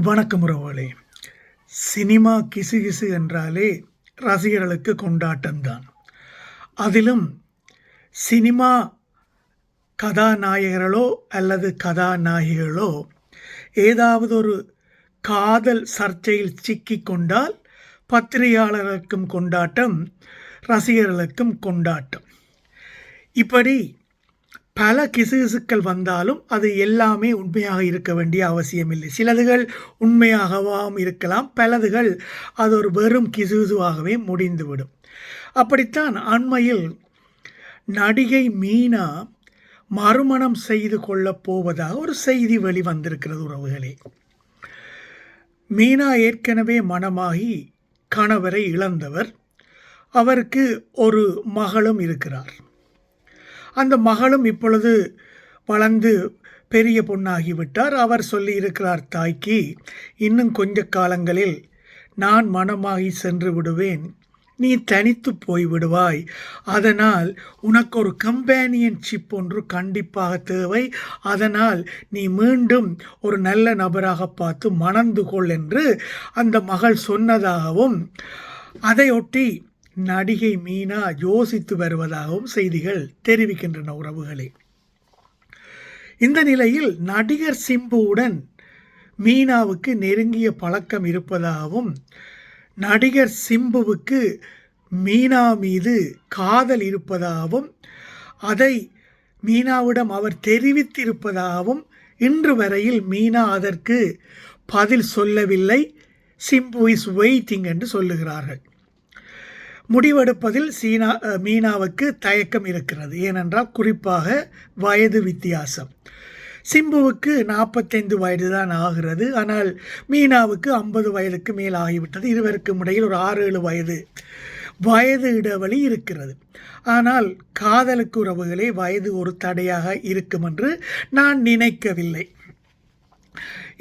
வணக்கம் உறவுகளே. சினிமா கிசுகிசு என்றாலே ரசிகர்களுக்கு கொண்டாட்டம்தான். அதிலும் சினிமா கதாநாயகர்களோ அல்லது கதாநாயகிகளோ ஏதாவது ஒரு காதல் சர்ச்சையில் சிக்கிக் கொண்டால் பத்திரிகையாளர்களுக்கும் கொண்டாட்டம், ரசிகர்களுக்கும் கொண்டாட்டம். இப்படி பல கிசுகிசுக்கள் வந்தாலும் அது எல்லாமே உண்மையாக இருக்க வேண்டிய அவசியமில்லை. சிலதுகள் உண்மையாகவும் இருக்கலாம், பலதுகள் அது ஒரு வெறும் கிசுகிசுவாகவே முடிந்துவிடும். அப்படித்தான் அண்மையில் நடிகை மீனா மறுமணம் செய்து கொள்ளப் போவதாக ஒரு செய்தி வெளிவந்திருக்கிறது உறவுகளே. மீனா ஏற்கனவே மணமாகி கணவரை இழந்தவர். அவருக்கு ஒரு மகளும் இருக்கிறார். அந்த மகளும் இப்பொழுது வளர்ந்து பெரிய பொண்ணாகிவிட்டார். அவர் சொல்லியிருக்கிறார் தாய்க்கு, இன்னும் கொஞ்ச காலங்களில் நான் மணமாகி சென்று விடுவேன், நீ தனித்து போய்விடுவாய், அதனால் உனக்கு ஒரு கம்பேனியன்ஷிப் ஒன்று கண்டிப்பாக தேவை, அதனால் நீ மீண்டும் ஒரு நல்ல நபராக பார்த்து மணந்து கொள் என்று அந்த மகள் சொன்னதாகவும் அதையொட்டி நடிகை மீனா யோசித்து வருவதாகவும் செய்திகள் தெரிவிக்கின்றன உறவுகளே. இந்த நிலையில் நடிகர் சிம்புவுடன் மீனாவுக்கு நெருங்கிய பழக்கம் இருப்பதாகவும், நடிகர் சிம்புவுக்கு மீனா மீது காதல் இருப்பதாகவும், அதை மீனாவிடம் அவர் தெரிவித்திருப்பதாகவும் இன்று வரையில் மீனா அதற்கு பதில் சொல்லவில்லை. சிம்பு இஸ் வெயிட்டிங் என்று சொல்லுகிறார்கள். முடிவெடுப்பதில் மீனாவுக்கு தயக்கம் இருக்கிறது. ஏனென்றால் குறிப்பாக வயது வித்தியாசம். சிம்புவுக்கு 45 வயது தான் ஆகிறது, ஆனால் மீனாவுக்கு 50 வயதுக்கு மேல் ஆகிவிட்டது. இருவருக்கும் இடையில் ஒரு 6-7 வயது இடைவெளி இருக்கிறது. ஆனால் காதலுக்கு உறவுகளே வயது ஒரு தடையாக இருக்கும் என்று நான் நினைக்கவில்லை.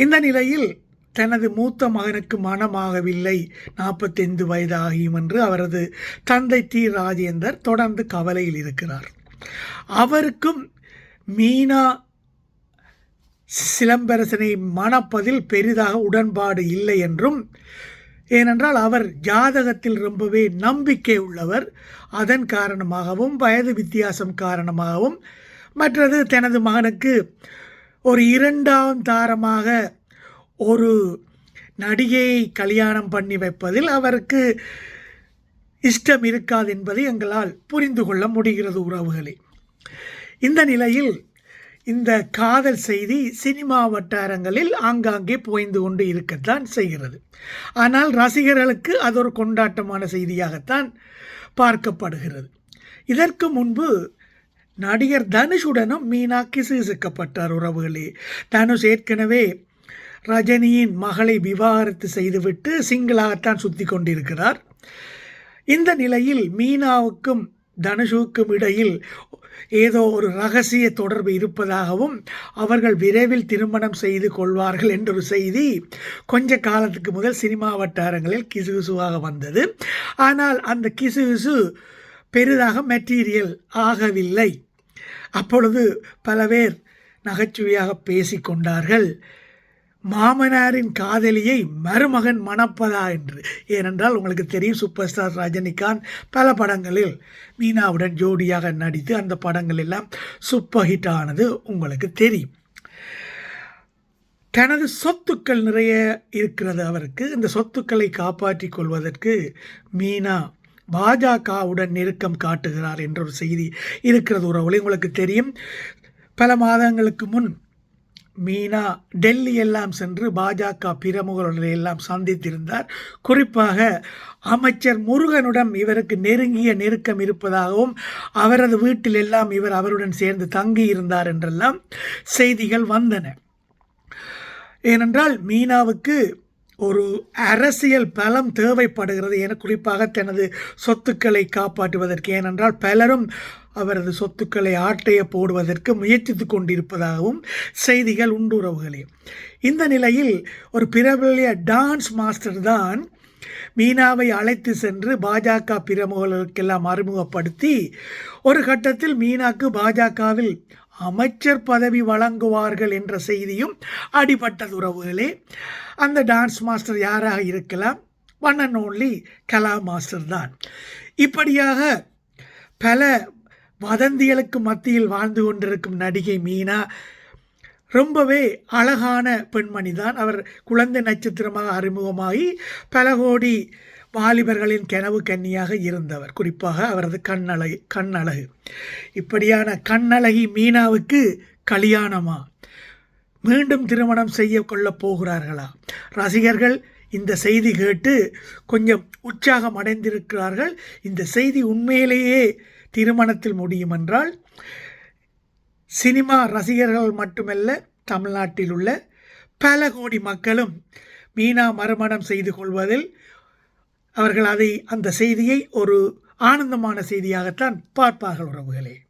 இந்த நிலையில் தனது மூத்த மகனுக்கு மனமாகவில்லை, 45 வயது ஆகியும் என்று அவரது தந்தை டி ராஜேந்தர் தொடர்ந்து கவலையில் இருக்கிறார். அவருக்கும் மீனா சிலம்பரசனை மணப்பதில் பெரிதாக உடன்பாடு இல்லை என்றும், ஏனென்றால் அவர் ஜாதகத்தில் ரொம்பவே நம்பிக்கை உள்ளவர், அதன் காரணமாகவும் வயது வித்தியாசம் காரணமாகவும், மற்றது தனது மகனுக்கு ஒரு 2ஆம் தாரமாக ஒரு நடிகையை கல்யாணம் பண்ணி வைப்பதில் அவருக்கு இஷ்டம் இருக்காது என்பதை எங்களால் புரிந்து கொள்ள முடிகிறது உறவுகளே. இந்த நிலையில் இந்த காதல் செய்தி சினிமா வட்டாரங்களில் ஆங்காங்கே போய்ந்து கொண்டு இருக்கத்தான் செய்கிறது. ஆனால் ரசிகர்களுக்கு அது ஒரு கொண்டாட்டமான செய்தியாகத்தான் பார்க்கப்படுகிறது. இதற்கு முன்பு நடிகர் தனுஷுடனும் மீனா கிசுகிசுக்கப்பட்டார் உறவுகளே. தனுஷ் ஏற்கனவே ரஜினியின் மகளை விவாகரத்து செய்துவிட்டு சிங்களாகத்தான் சுற்றி கொண்டிருக்கிறார். இந்த நிலையில் மீனாவுக்கும் தனுஷுக்கும் இடையில் ஏதோ ஒரு இரகசிய தொடர்பு இருப்பதாகவும், அவர்கள் விரைவில் திருமணம் செய்து கொள்வார்கள் என்றொரு செய்தி கொஞ்ச காலத்துக்கு முதல் சினிமா வட்டாரங்களில் கிசுகிசுவாக வந்தது. ஆனால் அந்த கிசுகிசு பெரிதாக மெட்டீரியல் ஆகவில்லை. அப்பொழுது பல பேர் நகைச்சுவையாக பேசிக்கொண்டார்கள், மாமனாரின் காதலியை மருமகன் மணப்பதா என்று. ஏனென்றால் உங்களுக்கு தெரியும், சூப்பர் ஸ்டார் ரஜினிகாந்த் பல படங்களில் மீனாவுடன் ஜோடியாக நடித்து அந்த படங்கள் எல்லாம் சூப்பர் ஹிட் ஆனது உங்களுக்கு தெரியும். தனது சொத்துக்கள் நிறைய இருக்கிறது அவருக்கு. இந்த சொத்துக்களை காப்பாற்றி கொள்வதற்கு மீனா பாஜகவுடன் நெருக்கம் காட்டுகிறார் என்ற ஒரு செய்தி இருக்கிறது உறவுகளே. உங்களுக்கு தெரியும், பல மாதங்களுக்கு முன் மீனா டெல்லி எல்லாம் சென்று பாஜக பிரமுகர்களை எல்லாம் சந்தித்திருந்தார். குறிப்பாக அமைச்சர் முருகனுடன் இவருக்கு நெருங்கிய நெருக்கம் இருப்பதாகவும், அவரது வீட்டில் எல்லாம் இவர் அவருடன் சேர்ந்து தங்கியிருந்தார் என்றெல்லாம் செய்திகள் வந்தன. ஏனென்றால் மீனாவுக்கு ஒரு அரசியல் பலம் தேவைப்படுகிறது என, குறிப்பாக தனது சொத்துக்களை காப்பாற்றுவதற்கு. ஏனென்றால் பலரும் அவரது சொத்துக்களை ஆட்டைய போடுவதற்கு முயற்சித்து கொண்டிருப்பதாகவும் செய்திகள் உண்டு உறவுகளே. இந்த நிலையில் ஒரு பிரபல டான்ஸ் மாஸ்டர் தான் மீனாவை அழைத்து சென்று பாஜக பிரமுகர்களுக்கெல்லாம் அறிமுகப்படுத்தி ஒரு கட்டத்தில் மீனாக்கு பாஜகவில் அமைச்சர் பதவி வழங்குவார்கள் என்ற செய்தியும் அடிபட்டது உறவுகளே. அந்த டான்ஸ் மாஸ்டர் யாராக இருக்கலாம்? One and only Kala master தான். இப்படியாக பல வதந்திகளுக்கு மத்தியில் வாழ்ந்து கொண்டிருக்கும் நடிகை மீனா ரொம்பவே அழகான பெண்மணி தான். அவர் குழந்தை நட்சத்திரமாக அறிமுகமாகி பல கோடி வாலிபர்களின் கனவு கன்னியாக இருந்தவர். குறிப்பாக அவரது கண்ணழகு. இப்படியான கண்ணழகி மீனாவுக்கு கல்யாணமா? மீண்டும் திருமணம் செய்ய கொள்ளப் போகிறார்களா? ரசிகர்கள் இந்த செய்தி கேட்டு கொஞ்சம் உற்சாகம் அடைந்திருக்கிறார்கள். இந்த செய்தி உண்மையிலேயே திருமணத்தில் முடியும் என்றால் சினிமா ரசிகர்கள் மட்டுமல்ல, தமிழ்நாட்டில் உள்ள பல கோடி மக்களும் மீனா மறுமணம் செய்து கொள்வதில் அவர்கள் அந்த செய்தியை ஒரு ஆனந்தமான செய்தியாகத்தான் பார்ப்பார்கள் உறவுகளே.